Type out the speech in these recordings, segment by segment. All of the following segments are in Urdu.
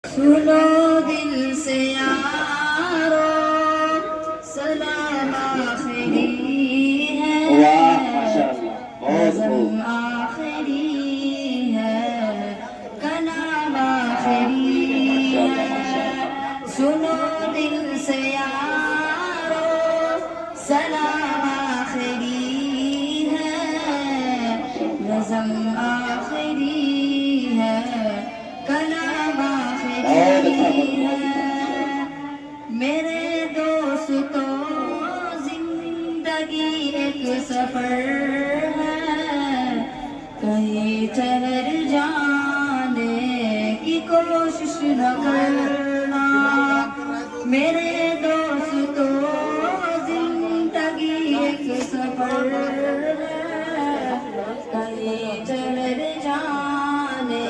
سنو دل سے یارو سلام آخری ہے نظم آخری ہے کلام آخری ہے سنو دل سے یارو سلام آخری ہے نظم آخری ہے کلام آخری ہے میرے دوستو زندگی ایک سفر ہے کہیں ٹھہر جانے کی کوشش نہ کرنا میرے دوستو زندگی ایک سفر ہے کہیں ٹھہر جانے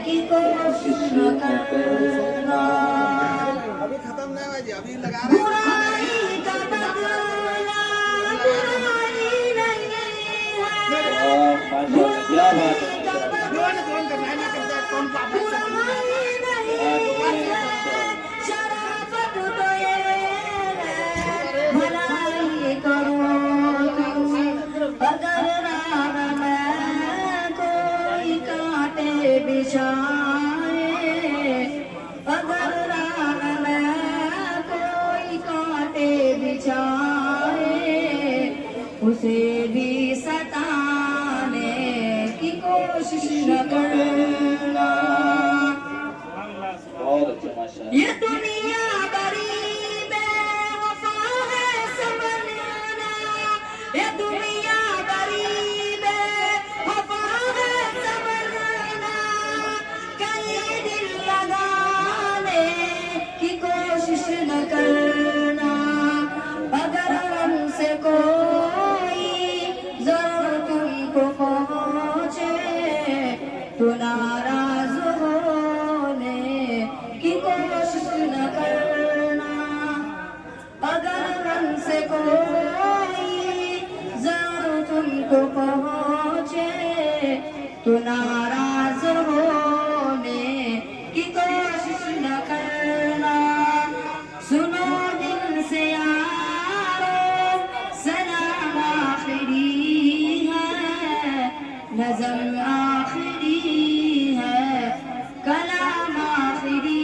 کی کوشش نہ کرنا ابھی ختم نہیں ہوا جی ابھی لگا رہے برائی کا بدلہ برائی نہیں ہے برائی کا برائی نہیں ہے شرافت تو یہ ہے بھلائی کرو اگر راہ میں کوئی کانٹے بچھائے اگر راہ میں کوئی کانٹے بچھائے اسے بھی ستانے کی کوشش نہ کرنا یہ دنیا بڑی بے وفا ہے سمجھنا یہ دنیا بڑی بے وفا ہے سمجھنا کہیں دل لگانے کی کوشش نہ کرنا اگر ہم سے کوئی ضرور تم کو پہنچے تو ناراض ہونے کی کوشش نہ کرنا اگر ہم سے کوئی ضرور تم کو پہنچے تو ناراض ہونے کی کوشش نہ کرنا سنو دل سے یارو سلام آخری ہے نظم آخری ہے کلام آخری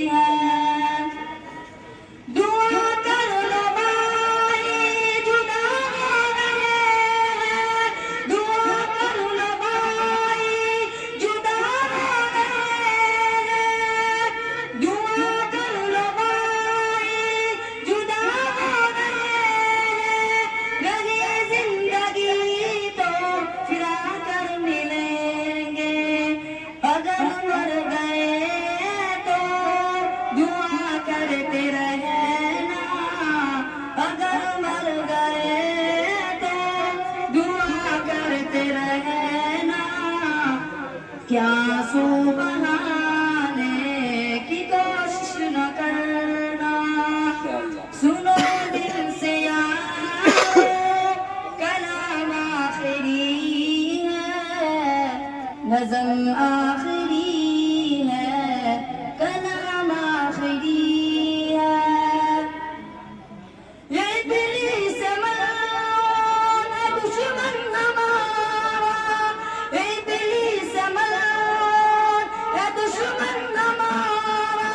ہے دعا کر لو بھائی جدا ہو رہے ہیں دعا کر لو بھائی جدا ہو رہے ہیں دعا کر لو بھائی جدا ہو رہے ہیں رہی زندگی تو پھر آ کر ملیں گے اگر مر گئے تو دعا کرتے رہنا اگر مر گئے تو دعا کرتے رہنا کیا سو بہانے کی کوشش نہ کرنا سنو دل سے یارو کلام آخری ہے نظم آخری ہے کلام آخری ہے یہ ابلیس ملعون ہے دشمن ہمارا یہ ابلیس ملعون ہے دشمن ہمارا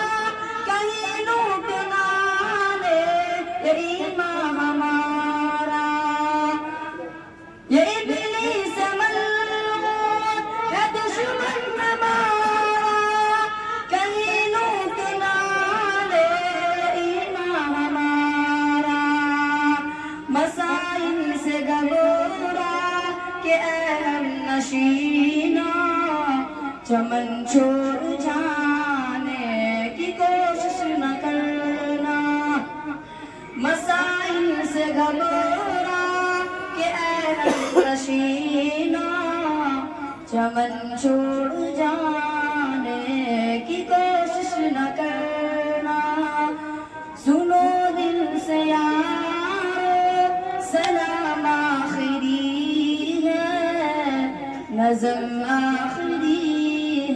کہیں لوٹ نہ لے یہ ایمان ہمارا یہ ابلیس ملعون ہے دشمن ہمارا کہیں لوٹ نہ لے ایمان ہمارا مسائل سے گھبرا کہ اے ہم نشینا چمن چھوڑ جانے کی کوشش نہ کرنا مسائل سے گھبرا کہ اے ہم نشینا چمن چھوڑ جانے کی کوشش نہ کرنا سنو دل سے یارو سلام آخری ہے نظم آخری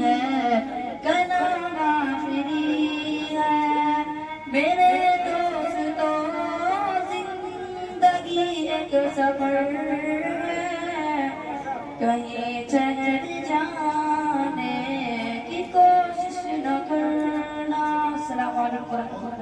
ہے کلام آخری سفر ہے کہیں ٹھہر جانے کی کوشش نہ کرنا. السلام علیکم ورحمۃ اللہ.